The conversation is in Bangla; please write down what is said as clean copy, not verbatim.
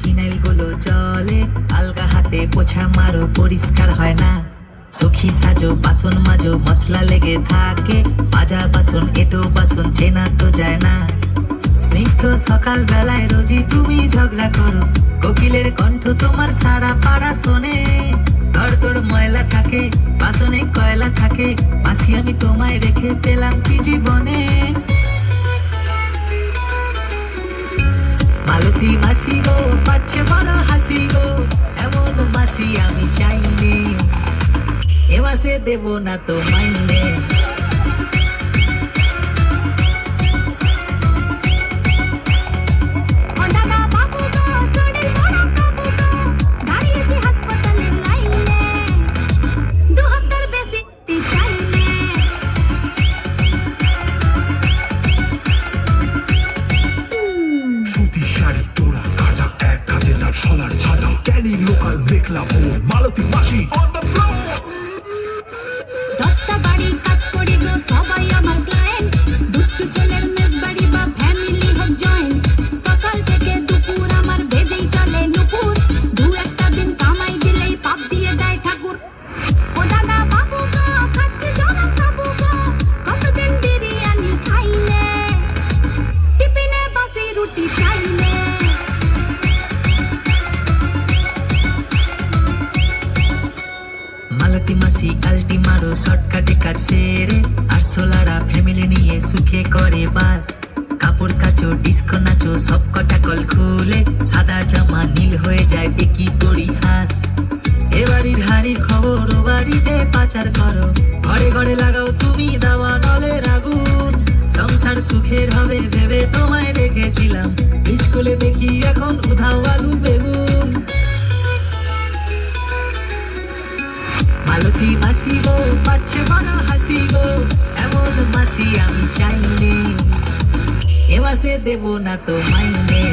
ফিনাইল গুলো চলে, আলগা হাতে পোছা মারো পরিষ্কার হয় না। সখী সাজো বাসন মাজো মশলা লেগে থাকে, মাজা বাসন এটো বাসন চেনা তো যায় না। স্নিগ্ধ সকাল বেলায় রোজই তুমি ঝগড়া করো, কোকিলের কণ্ঠ তোমার সারা পাড়া শোনে। ধর তোর ময়লা থাকে বাসনে কয়লা থাকে, মাসি আমি তোমায় রেখে পেলাম কি জীবনে। মালতী মাসি গো পাচ্ছে বড় হাসি গো, এমন মাসি আমি চাইনি, এ মাসে দেব না তো মাইনে। সোনার ছাতা ক্যালি লোকাল মেঘলা ভোর, মালতী মাসি অন দ্য ফ্লোর। দশটা বাড়ি কাজ করি গো সবাই আমার ক্লায়েন্ট, দুষ্টু ছেলের মেস বাড়ি বা ফ্যামিলি হোক জয়েন্ট। সকাল থেকে দুপুর আমার বেজেই চলে নুপুর, দু একটা দিন কামাই দিলেই পাপ দিয়ে দেয় ঠাকুর। ও দাদা বাবু গো খাচ্ছে জনা সাবু গো, কতদিন বিরিয়ানি খাইলে, টিফিনে বাসি রুটি চাইলে। মালতী মাসি আলটি মারো শর্টকাটে কাজ সেরে, আর সোলারা ফ্যামিলি নিয়ে সুখে করে বাস। কাপড় কাচো ডিস্কো নাচো সব কটা কল খুলে, সাদা জামা নীল হয়ে যায় একই পরিহাস। এ বাড়ির হাড়ির খবর ও বাড়িতে পাচার করো, ঘরে ঘরে লাগাও তুমি দাওয়া নলের আগুন। সংসার সুখের হবে ভেবে তোমায় রেখেছিলাম, স্কুলে দেখি এখন উধাও আলু বেগুন। মালতী মাসি গো পাচ্ছে বড় হাসি গো, এমন মাসি আমি চাইনি, এ মাসে দেব না তো মাইনে।